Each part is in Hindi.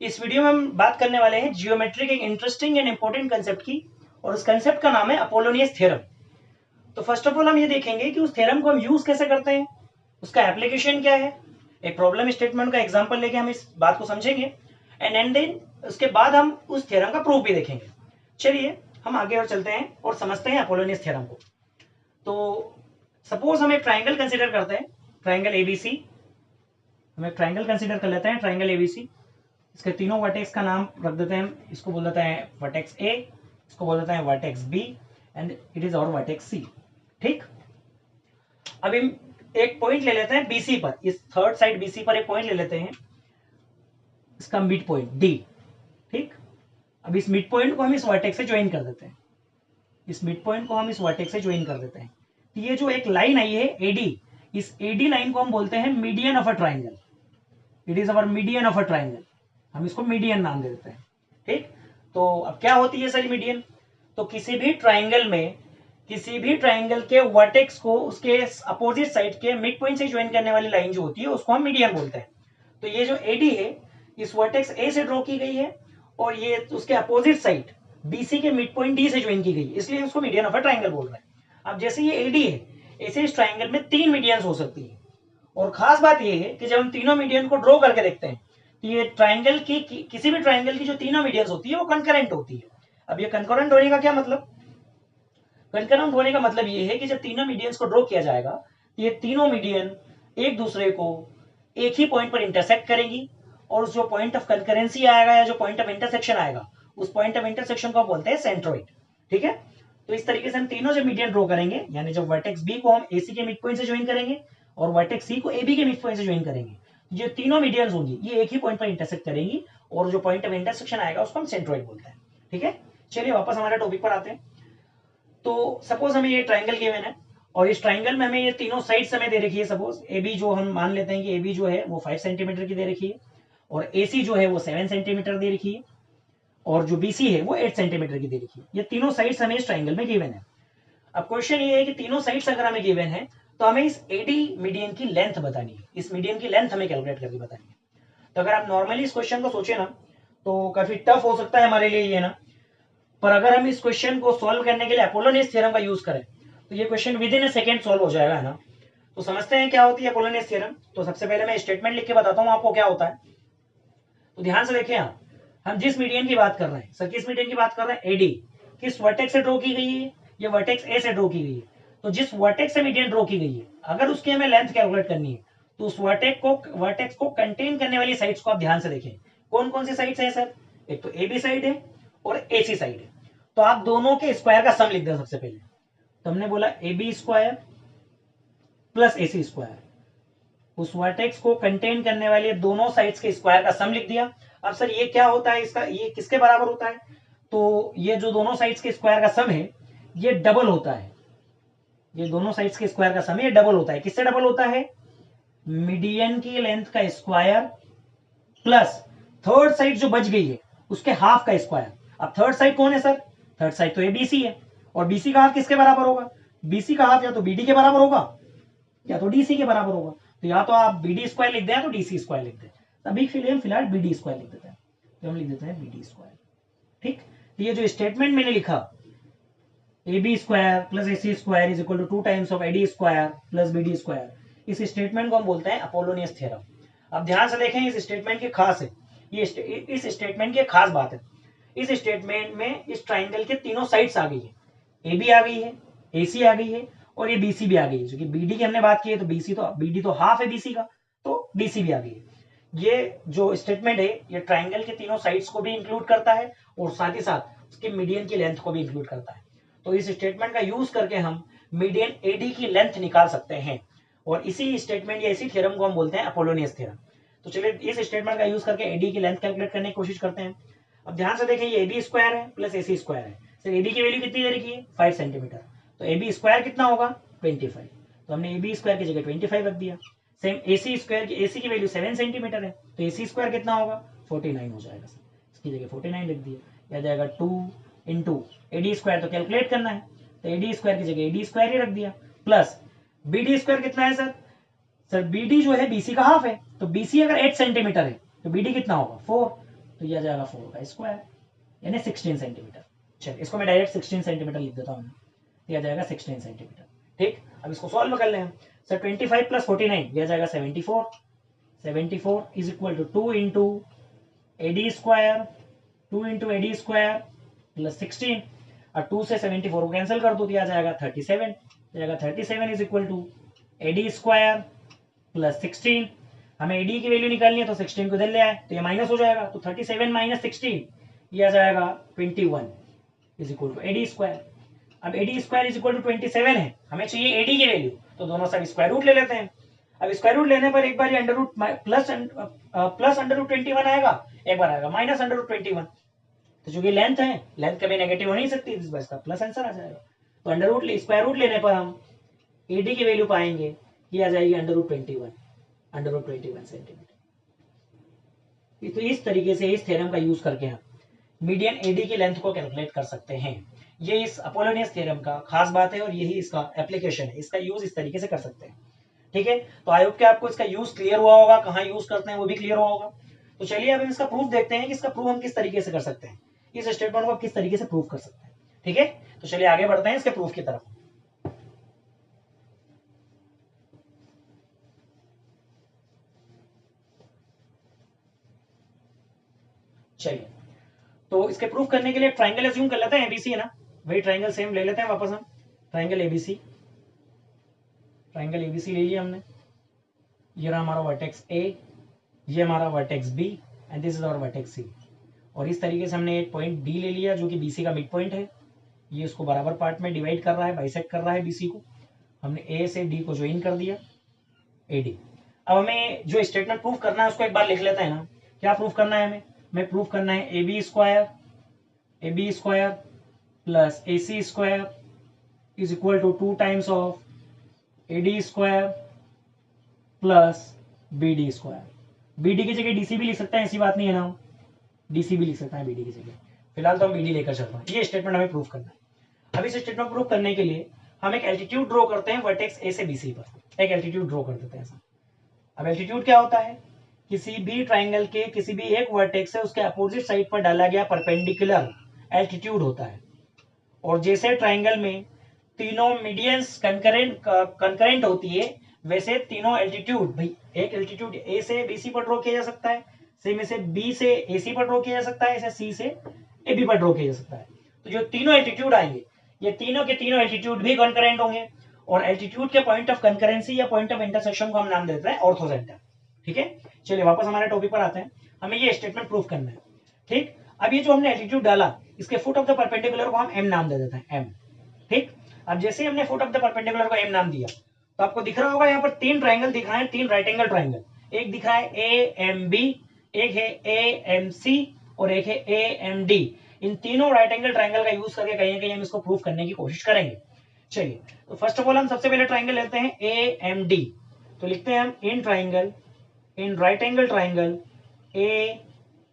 इस वीडियो में हम बात करने वाले हैं जियोमेट्री के एक इंटरेस्टिंग एंड इंपॉर्टेंट कंसेप्ट की, और उस कंसेप्ट का नाम है अपोलोनियस थ्योरम। तो फर्स्ट ऑफ ऑल हम ये देखेंगे कि उस थ्योरम को हम यूज कैसे करते हैं, उसका एप्लीकेशन क्या है। एक प्रॉब्लम स्टेटमेंट का एग्जांपल लेके हम इस बात को समझेंगे एंड देन उसके बाद हम उस थ्योरम का प्रूफ भी देखेंगे। चलिए हम आगे और चलते हैं और समझते हैं अपोलोनियस थ्योरम को। तो सपोज हम एक ट्राइंगल कंसीडर करते हैं, ट्राइंगल एबीसी। हम एक ट्राइंगल कंसीडर कर लेते हैं, ट्राइंगल एबीसी। इसके तीनों वर्टेक्स का नाम रख देते हैं। इसको बोल देते हैं वर्टेक्स ए, इसको बोल देते हैं vertex B and it is और वर्टेक्स सी। ठीक, अब हम एक पॉइंट ले लेते हैं बीसी पर, इस थर्ड साइड बीसी पर एक पॉइंट ले लेते हैं, इसका मिड पॉइंट डी। ठीक, अब इस मिड पॉइंट को हम इस वर्टेक्स से ज्वाइन कर देते हैं, इस मिड पॉइंट को हम इस वर्टेक्स से ज्वाइन कर देते हैं। तो ये जो एक लाइन आई है एडी, इस एडी लाइन को हम बोलते हैं median of a triangle. It is our median of a triangle, हम इसको मीडियन नाम दे देते हैं। ठीक, तो अब क्या होती है सर मीडियन? तो किसी भी ट्राइंगल में, किसी भी ट्राइंगल के वर्टेक्स को उसके अपोजिट साइड के मिड पॉइंट से ज्वाइन करने वाली लाइन जो होती है उसको हम मीडियन बोलते हैं। तो ये जो एडी है इस वर्टेक्स ए से ड्रॉ की गई है और ये उसके अपोजिट साइड बीसी के मिड पॉइंट डी से ज्वाइन की गई, इसलिए उसको मीडियन ऑफ अ ट्राइंगल बोल रहे हैं। अब जैसे ये एडी है, ऐसे इस ट्राइंगल में 3 मीडियंस हो सकती है। और खास बात ये है कि जब हम तीनों मीडियन को ड्रॉ करके देखते हैं तो ये ट्राइंगल की किसी भी ट्राइंगल की जो तीनों मीडियंस होती है वो कंकरेंट होती है। अब ये कंकरेंट होने का क्या मतलब? कंकरेंट होने का मतलब ये है कि जब तीनों मीडियंस को ड्रॉ किया जाएगा तो ये तीनों मीडियन एक दूसरे को एक ही पॉइंट पर इंटरसेक्ट करेंगी, और जो पॉइंट ऑफ कंकरेंसी आएगा या जो पॉइंट ऑफ इंटरसेक्शन आएगा उस पॉइंट ऑफ इंटरसेक्शन को बोलते हैं सेंट्रोइड। ठीक है, तो इस तरीके से हम तीनों जब मीडियन ड्रॉ करेंगे, यानी जब वर्टेक्स बी को हम एसी के मिड पॉइंट से ज्वाइन करेंगे और वर्टेक्स सी को एबी के मिड पॉइंट से ज्वाइन करेंगे, ये तीनों मीडियंस होंगी ये एक ही पॉइंट पर इंटरसेक्ट करेंगी, और जो पॉइंट ऑफ इंटरसेक्शन आएगा उसको हम सेंट्रोइड बोलते हैं। ठीक है, चलिए वापस हमारे टॉपिक पर आते हैं। तो सपोज हमें ये ट्राइंगल गिवन है और इस ट्राइंगल में हमें ये तीनों साइड्स हमें दे रखी है। सपोज ए बी जो हम मान लेते हैं कि ए बी जो है वो 5 सेंटीमीटर की दे रखी है, और ए सी जो है वो 7 सेंटीमीटर दे रखी है, और जो बी सी है वो 8 सेंटीमीटर की दे रखी है। ये तीनों साइड्स हमें इस ट्राइंगल में गिवन है। अब क्वेश्चन ये है कि तीनों साइड्स अगर हमें गिवन है तो हमें इस एडी मीडियन की लेंथ बतानी है, इस मीडियन की लेंथ हमें कैलकुलेट करके बतानी है। तो अगर आप नॉर्मली इस क्वेश्चन को सोचे ना तो काफी टफ हो सकता है हमारे लिए ये ना, पर अगर हम इस क्वेश्चन को सॉल्व करने के लिए अपोलोनियस थ्योरम का यूज करें तो ये question with in A second solve हो जाएगा, है ना। तो समझते हैं क्या होती है अपोलोनियस थ्योरम। तो सबसे पहले मैं स्टेटमेंट लिख के बताता हूँ आपको क्या होता है। तो ध्यान से देखिए, हम जिस मीडियन की बात कर रहे हैं, सर किस मीडियन की बात कर रहे हैं? एडी। किस वर्टेक्स से ड्रॉ की गई है? ये वर्टेक्स ए से ड्रॉ की गई है। तो जिस वर्टेक्स से मीडियन ड्रॉ की गई है अगर उसकी हमें लेंथ कैलकुलेट करनी है तो उस वर्टेक्स को कंटेन करने वाली साइड्स को आप ध्यान से देखें। कौन कौन सी साइड्स है सर? एक तो ए बी साइड है और ए सी साइड है। तो आप दोनों के स्क्वायर का सम लिख दें सबसे पहले। तो हमने बोला A B square plus A C square, उस वर्टेक्स को कंटेन करने वाले दोनों साइड्स के स्क्वायर का सम लिख दिया। अब सर ये क्या होता है, इसका ये किसके बराबर होता है? तो ये जो दोनों साइड्स के स्क्वायर का सम है ये डबल होता है, ये दोनों साइड्स के स्क्वायर का सम ये डबल होता है। किससे डबल होता है? मीडियन की लेंथ का स्क्वायर प्लस थर्ड साइड जो बच गई है उसके हाफ का स्क्वायर। अब थर्ड साइड कौन है सर? थर्ड साइड तो एबीसी है, और बीसी का हाफ किसके बराबर होगा? बीसी का हाफ या तो बीडी के बराबर होगा या तो डीसी के बराबर होगा। तो या तो आप बीडी स्क्वायर लिख दें या तो डीसी स्क्वायर लिख दें। अभी के लिए हम फिलहाल बीडी स्क्वायर लिख देते हैं, तो हम लिख देते हैं बीडी स्क्वायर। ठीक, तो ये जो स्टेटमेंट मैंने लिखा A B square plus A C square is equal to 2 times of AD square plus BD square, इस स्टेटमेंट को हम बोलते हैं अपोलोनियस थ्योरम। अब ध्यान से देखें, इस स्टेटमेंट की खास है, ये इस स्टेटमेंट की खास बात है, इस स्टेटमेंट में इस ट्राइंगल के तीनों साइड्स आ गई है। ए बी आ गई है, ए सी आ गई है और ये बीसी भी आ गई है। क्योंकि बीडी की हमने बात की है तो बीडी तो हाफ है बीसी का, तो डीसी भी आ गई है। ये जो स्टेटमेंट है ये ट्राइंगल के तीनों साइड्स को भी इंक्लूड करता है और साथ ही साथ उसके मीडियन की लेंथ को भी इंक्लूड करता है। तो इस स्टेटमेंट का यूज करके हम मीडियन एडी की लेंथ निकाल सकते हैं, और इसी स्टेटमेंट या इसी थ्योरम को हम बोलते हैं अपोलोनियस थ्योरम। तो चलिए इस स्टेटमेंट का यूज करके एडी की लेंथ कैलकुलेट करने की कोशिश करते हैं। अब ध्यान से देखें, ये ए बी स्क्वायर है प्लस ए सी स्क्वायर है। सर ए बी की वैल्यू कितनी दे रखी है? 5 सेंटीमीटर। तो ए बी स्क्वायर कितना होगा? 25। तो हमने ए बी स्क्वायर की जगह 25 रख दिया। सेम ए सी स्क्वायर की, ए सी की वैल्यू 7 सेंटीमीटर है तो ए सी स्क्वायर कितना होगा? 49 हो जाएगा। इसकी जगह 49 लिख दिया। यह जाएगा 2 इंटू एडी स्क्वायर, तो कैलकुलेट करना है तो एडी स्क्वायर की जगह एडी स्क्वायर ही रख दिया, प्लस बीडी स्क्वायर कितना है सर? सर बीडी जो है बीसी का हाफ है, तो बीसी अगर 8 सेंटीमीटर है तो बीडी कितना होगा? 4। तो ये आ जाएगा 4 का स्क्वायर यानी 16 सेंटीमीटर। चलिए इसको मैं डायरेक्ट 16 सेंटीमीटर लिख देता हूँ, ये आ जाएगा 16 सेंटीमीटर। ठीक, अब इसको सॉल्व कर लें सर। 25 प्लस 49 ये आ जाएगा 74। 74 is equal to 2 into AD square, 2 into AD square plus 16, और 2 से 74 को कैंसिल कर दो, दिया जाएगा 37। जाएगा 37 is equal to AD square plus 16। हमें एडी की वैल्यू निकालनी है तो 16 को इधर ले आए तो ये माइनस हो जाएगा, तो 37 माइनस 16 ये आ जाएगा 21 is equal to AD square. अब AD square is equal to 27 है, हमें चाहिए एडी की वैल्यू, तो दोनों साइड स्क्वायर रूट ले लेते हैं। अब स्क्वायर रूट लेने पर एक बार ये under root plus under root 21 आएगा, एक बार आएगा माइनस अंडर रूट 21। तो जो कि लेंथ है, लेंथ कभी नेगेटिव हो नहीं सकती, इस बार इसका प्लस आंसर आ जाएगा। तो अंडर रूट स्क्वायर रूट लेने पर हम एडी की वैल्यू पाएंगे, ये आ जाएगी अंडर रूट 21 सेंटीमीटर। तो इस तरीके से इस थ्योरम का यूज करके हम मीडियन एडी की लेंथ को कैलकुलेट कर सकते हैं। ये इस अपोलोनियस थ्योरम का खास बात है और यही इसका एप्लीकेशन है, इसका यूज इस तरीके से कर सकते हैं। ठीक है, तो आई होप कि आपको इसका यूज क्लियर हुआ होगा, कहाँ यूज करते हैं वो भी क्लियर हुआ होगा। तो चलिए अब हम इसका प्रूफ देखते हैं कि इसका प्रूफ हम किस तरीके से कर सकते हैं, इस स्टेटमेंट को आप किस तरीके से प्रूफ कर सकते हैं। ठीक है, तो चलिए आगे बढ़ते हैं इसके प्रूफ की तरफ। चलिए, तो इसके प्रूफ करने के लिए ट्राइंगल अज्यूम कर लेते हैं, एबीसी है ना, वही ट्राइंगल सेम ले लेते हैं वापस हम। ट्राइंगल एबीसी ले लिया हमने। ये रहा हमारा वर्टेक्स ए, ये हमारा vertex B and this is our vertex C. और इस तरीके से हमने एक पॉइंट डी ले लिया जो कि बीसी का मिड पॉइंट है। ये उसको बराबर पार्ट में डिवाइड कर रहा है, बाइसेक्ट कर रहा है बीसी को। हमने ए से डी को ज्वाइन कर दिया, एडी। अब हमें जो स्टेटमेंट प्रूफ करना है उसको एक बार लिख लेते हैं ना। क्या प्रूफ करना है हमें प्रूफ करना है A B square plus A C square is equal to 2 times of A D square plus B D square. B D की जगह डीसी भी लिख सकते हैं, ऐसी बात नहीं है ना, डीसी भी लिख सकते हैं बीडी की जगह। फिलहाल तो हम बीडी लेकर चल रहे हैं। ये स्टेटमेंट हमें प्रूफ करना है। अब इस स्टेटमेंट प्रूफ करने के लिए हम एक एल्टीट्यूड ड्रॉ करते हैं वर्टेक्स ए से बीसी पर। एक एल्टीट्यूड ड्रॉ कर देते हैं ऐसा। अब एल्टीट्यूड क्या होता है, किसी भी ट्राइंगल के किसी भी एक वर्टेक्स से उसके अपोजिट साइड पर डाला गया परपेंडिकुलर एल्टीट्यूड होता है। और जैसे ट्राइंगल में तीनों मीडियंस कंकरेंट होती है, वैसे तीनों एल्टीट्यूड, भाई एक एल्टीट्यूड ए से बीसी पर ड्रॉ किया जा सकता है, सेम इसे बी से एसी पर ड्रॉ किया जा सकता है, इसे सी से एबी पर ड्रॉ किया जा सकता है। तो जो तीनों एल्टीट्यूड आएंगे, ये तीनों के तीनों एल्टीट्यूड भी कंकरेंट होंगे। और एल्टीट्यूड के पॉइंट ऑफ कंकरेंसी या पॉइंट ऑफ इंटरसेक्शन को हम नाम देते हैं ऑर्थोसेंटर। ठीक है, चलिए वापस हमारे टॉपिक पर आते हैं। हमें ये स्टेटमेंट प्रूफ करना है। ठीक, अब ये जो हमने एल्टीट्यूड डाला, इसके फुट ऑफ द परपेंडिकुलर को हम एम नाम दे देते हैं, एम। ठीक, अब जैसे हमने फुट ऑफ द परपेंडिकुलर को एम नाम दिया, तो आपको दिख रहा होगा यहाँ पर 3 ट्राइंगल दिख रहे हैं, 3 राइट एंगल ट्राइंगल। एक दिख रहा है ए एम बी, एक है ए एम सी और एक है ए एम डी। इन तीनों राइट एंगल ट्राइंगल का यूज करके कहीं ना कहीं हम इसको प्रूफ करने की कोशिश करेंगे। चलिए, तो फर्स्ट ऑफ ऑल हम सबसे पहले ट्राइंगल लेते हैं ए एम डी। तो लिखते हैं हम in right angle triangle A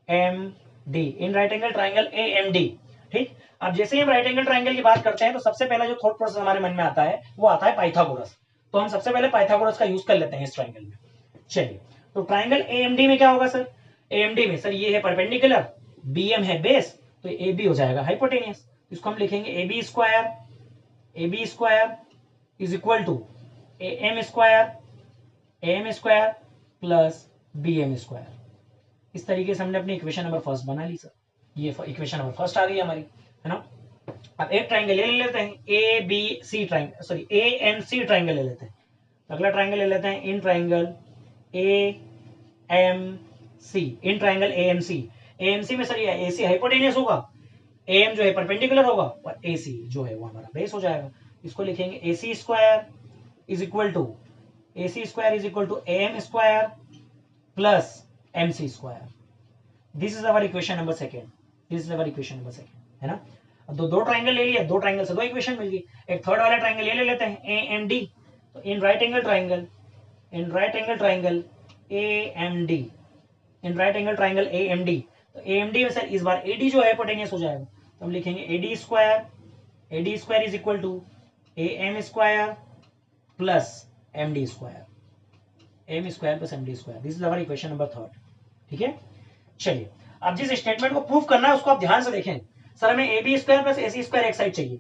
M D, in right angle triangle A M D. ठीक, अब जैसे ही हम राइट एंगल ट्राइंगल की बात करते हैं तो सबसे पहला जो थॉट प्रोसेस हमारे मन में आता है वो आता है पाइथागोरस। तो हम सबसे पहले पाइथागोरस का यूज कर लेते हैं इस ट्राइंगल में। चलिए, तो ट्राइंगल एएमडी में क्या होगा सर, एएमडी में सर ये है परपेंडिकुलर, बीएम है बेस, तो ए बी हो जाएगा हाइपोटेनियस। इसको हम लिखेंगे A B square is equal to A M square plus B M square. इस तरीके से हमने अपनी इक्वेशन नंबर फर्स्ट बना ली सर। ये इक्वेशन नंबर फर्स्ट आ गई हमारी, है ना। अब एक ट्राइंगल ले लेते हैं A B C triangle, sorry A M C triangle ले लेते हैं। अगला ट्राइंगल ले लेते हैं in triangle A M C, in triangle A M C में सर ये ए सी हाइपोटेनियस होगा, ए एम जो है परपेंडिकुलर होगा और ए सी जो है वो हमारा बेस हो जाएगा। इसको लिखेंगे A C square is equal to A M square plus M C square. This is our equation number second, है ना। अब दो ट्राइंगल ले लिया, दो ट्राइंगल से दो इक्वेशन मिल गई। एक थर्ड वाला ट्राइंगल ले लेते हैं ए एम डी। तो इन right angle triangle A M D, तो ए एम डी में सर इस बार ए डी जो है हाइपोटेनियस हो जाएगा। तो हम लिखेंगे A D square is equal to A M square plus M D square, this is our equation number third. ठीक है, चलिए अब जिस स्टेटमेंट को प्रूव करना है उसको आप ध्यान से देखें। सर हमें A B square plus A C square एक साइड चाहिए,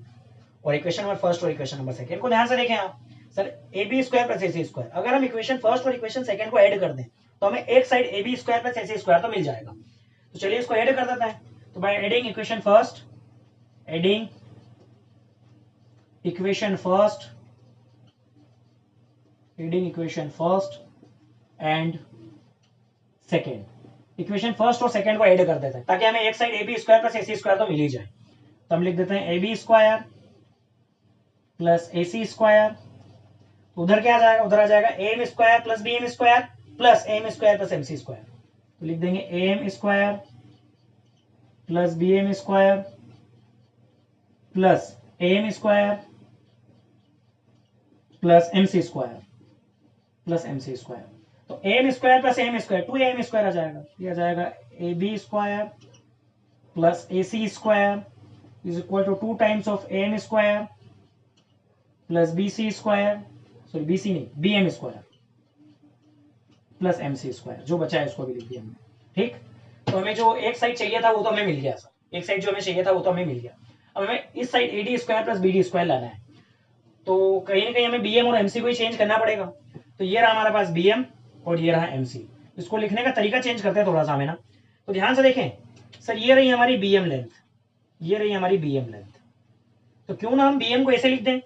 और इक्वेशन नंबर फर्स्ट और इक्वेशन नंबर सेकंड को ध्यान से देखें आप। Sir A B square plus A C square, अगर हम इक्वेशन फर्स्ट और इक्वेशन सेकंड को ऐड कर दें तो हमें एक side A B square plus A C square तो मिल जाएगा। तो चलिए इसको ऐड कर देते हैं। तो by adding equation first, adding equation first, adding equation first and second, equation first और सेकेंड को ऐड कर देते हैं ताकि हमें एक side A B square plus A C square तो मिल ही जाए। तो हम लिख देते हैं A B square plus A C square, उधर क्या आ जाएगा, उधर आ जाएगा A M square plus B M square plus A M square plus M C square. तो लिख देंगे A M square plus B M square plus A M square plus M C square plus M C square. तो A M square plus A M square, two A M square आ जाएगा, ये आ जाएगा A B square plus A C square is equal to 2 times of A M square plus B C square, sorry B C नहीं B M square plus M C square. जो बचा है उसको भी लिख दिया हमने। ठीक, तो हमें जो एक साइड चाहिए था वो तो हमें मिल गया सर, एक साइड जो हमें चाहिए था वो तो हमें मिल गया। अब हमें इस side A D square plus B D square लाना है, तो कहीं ना कहीं हमें बी एम और एम सी को ही चेंज करना पड़ेगा। तो ये रहा हमारे पास बी एम और ये रहा एम सी। इसको लिखने का तरीका चेंज करते हैं थोड़ा सा हमें ना। तो ध्यान से देखें सर, ये रही हमारी बी एम लेंथ, ये रही हमारी बी एम लेंथ। तो क्यों ना हम बी एम को ऐसे लिख दें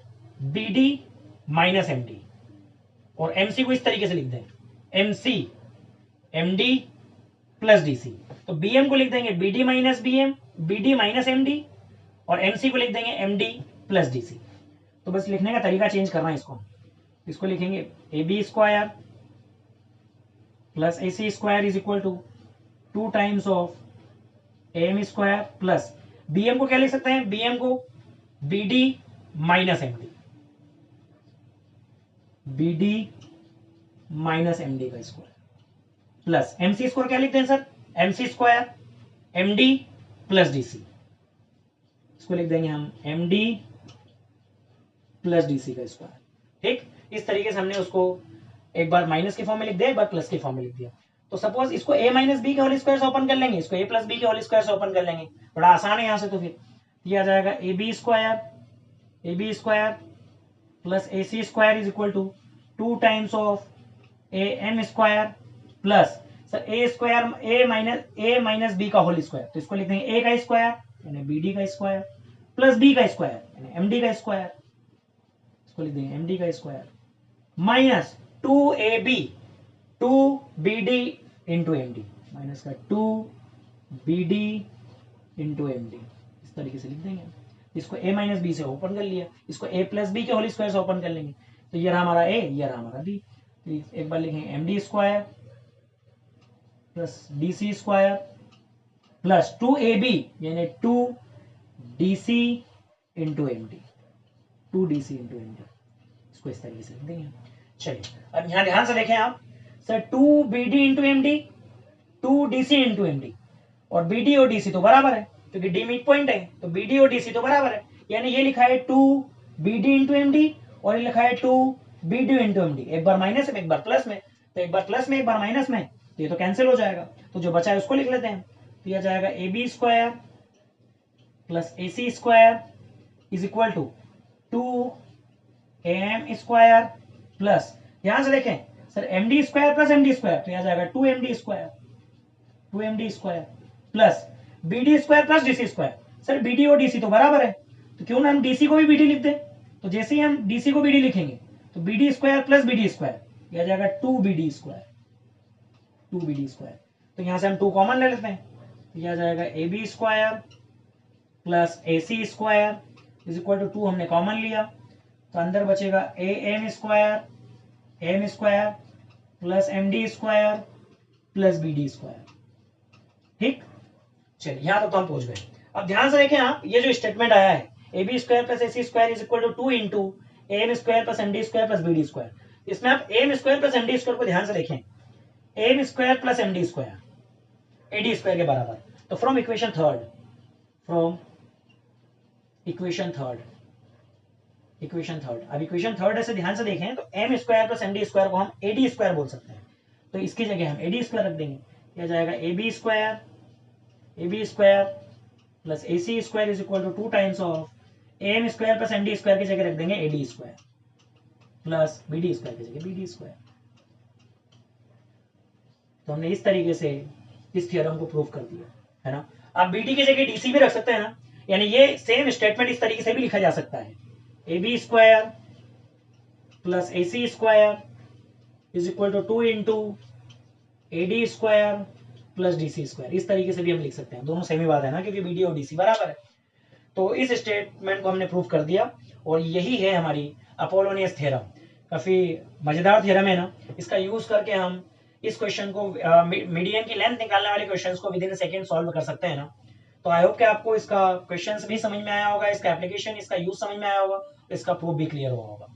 B D minus M D, और एम सी को इस तरीके से लिख दें M C M D plus D C. तो बी एम को लिख देंगे B D minus B M, B D minus M D, और एम सी को लिख देंगे M D plus D C. तो बस लिखने का तरीका चेंज करना है इसको। इसको लिखेंगे A B square plus A C square is equal to 2 times of A M square plus B M को क्या लिख सकते हैं, बी एम को B D minus M D, B D minus M D का square plus M C square क्या लिखते हैं sir, M C square M D plus D C. इसको लिख देंगे हम M D plus D C का स्क्वायर। ठीक, इस तरीके से हमने उसको एक बार माइनस के फॉर्म में लिख दिया, एक बार प्लस के फॉर्म में लिख दिया। तो सपोज इसको a माइनस बी के होल स्क्वायर से ओपन कर लेंगे, इसको a प्लस बी के होल स्क्वायर से ओपन कर लेंगे, बड़ा आसान है यहाँ से। तो फिर ये आ जाएगा A B square plus A C square is equal to 2 times of A M square plus sir A minus B का होल स्क्वायर। तो इसको लिख देंगे ए का स्क्वायर यानी बी डी का स्क्वायर प्लस बी का स्क्वायर यानी एम डी का स्क्वायर, इसको लिख देंगे एम डी का square minus 2ab 2bd into M D, minus का 2bd इंटू एम डी, इस तरीके से लिख देंगे। इसको a माइनस बी से ओपन कर लिया, इसको a प्लस बी के होल स्क्वायर से ओपन कर लेंगे। तो ये रहा हमारा a, ये रहा हमारा b। तो एक बार लिखेंगे M D square plus D C square plus 2ab यानी 2dc into M D, 2dc into M D. इसको इस तरीके से लिख देंगे। चलिए अब यहां ध्यान से देखें आप sir, 2bd into M D 2dc into M D, और bd और dc तो बराबर है क्योंकि d मिड पॉइंट है, तो bd और dc तो बराबर है। यानी ये लिखा है 2bd इंटू एम डी और ये लिखा है 2bd इंटू एम डी। एक बार माइनस में एक बार प्लस में, तो एक बार प्लस में एक बार माइनस में, तो ये तो कैंसिल हो जाएगा। तो जो बचा है उसको लिख लेते हैं। तो यह जाएगा A B square plus A C square is equal to 2am square plus, यहां से देखें sir M D square plus M D square, तो यहां जाएगा 2md square plus B D square plus D C square. Sir B D और डी सी तो बराबर है, तो क्यों ना हम डी सी को भी बी डी लिख दें। तो जैसे ही हम डी सी को बी डी लिखेंगे तो B D square plus B D square, यह जाएगा 2bd स्क्वायर। तो यहां से हम 2 कॉमन ले लेते हैं, तो यह जाएगा A B square plus A C square is equal to 2 हमने कॉमन लिया, तो अंदर बचेगा A M square plus M D square plus B D square. ठीक, चलिए यहां तो हम पहुंच गए। अब ध्यान से देखें आप, ये जो स्टेटमेंट आया है A B square plus A C square is equal to 2 into A M square plus M D square plus B D square. इसमें आप A M square plus M D square को ध्यान से देखें, A M square plus M D square A D square के बराबर। तो फ्रॉम इक्वेशन थर्ड अब इक्वेशन थर्ड ऐसे ध्यान से देखें तो M square plus M D square को हम ए डी स्क्वायर बोल सकते हैं, तो इसकी जगह हम ए डी स्क्वायर रख देंगे। यह जाएगा A B square A B square plus A C square is equal to 2 times of A M square plus N D square की जगह रख देंगे A D square plus B D square की जगह बी डी स्क्वायर। तो हमने इस तरीके से इस थ्योरम को प्रूव कर दिया है ना। आप बी डी की जगह डी सी भी रख सकते हैं ना, यानी ये सेम स्टेटमेंट इस तरीके से भी लिखा जा सकता है, A B square plus A C square is equal to 2 into A D square plus D C square. इस तरीके से भी हम लिख सकते हैं, दोनों सेम ही बात है ना, क्योंकि बी डी और डी सी बराबर है। तो इस स्टेटमेंट को हमने प्रूव कर दिया और यही है हमारी अपोलोनियस थ्योरम। काफी मजेदार थ्योरम है ना, इसका यूज करके हम इस क्वेश्चन को मीडियन की लेंथ निकालने वाले क्वेश्चंस को विद इन सेकंड सॉल्व कर सकते हैं ना। तो आई होप कि आपको इसका क्वेश्चंस भी समझ में आया होगा, इसका एप्लीकेशन, इसका यूज समझ में आया होगा, इसका प्रूफ भी क्लियर हुआ होगा।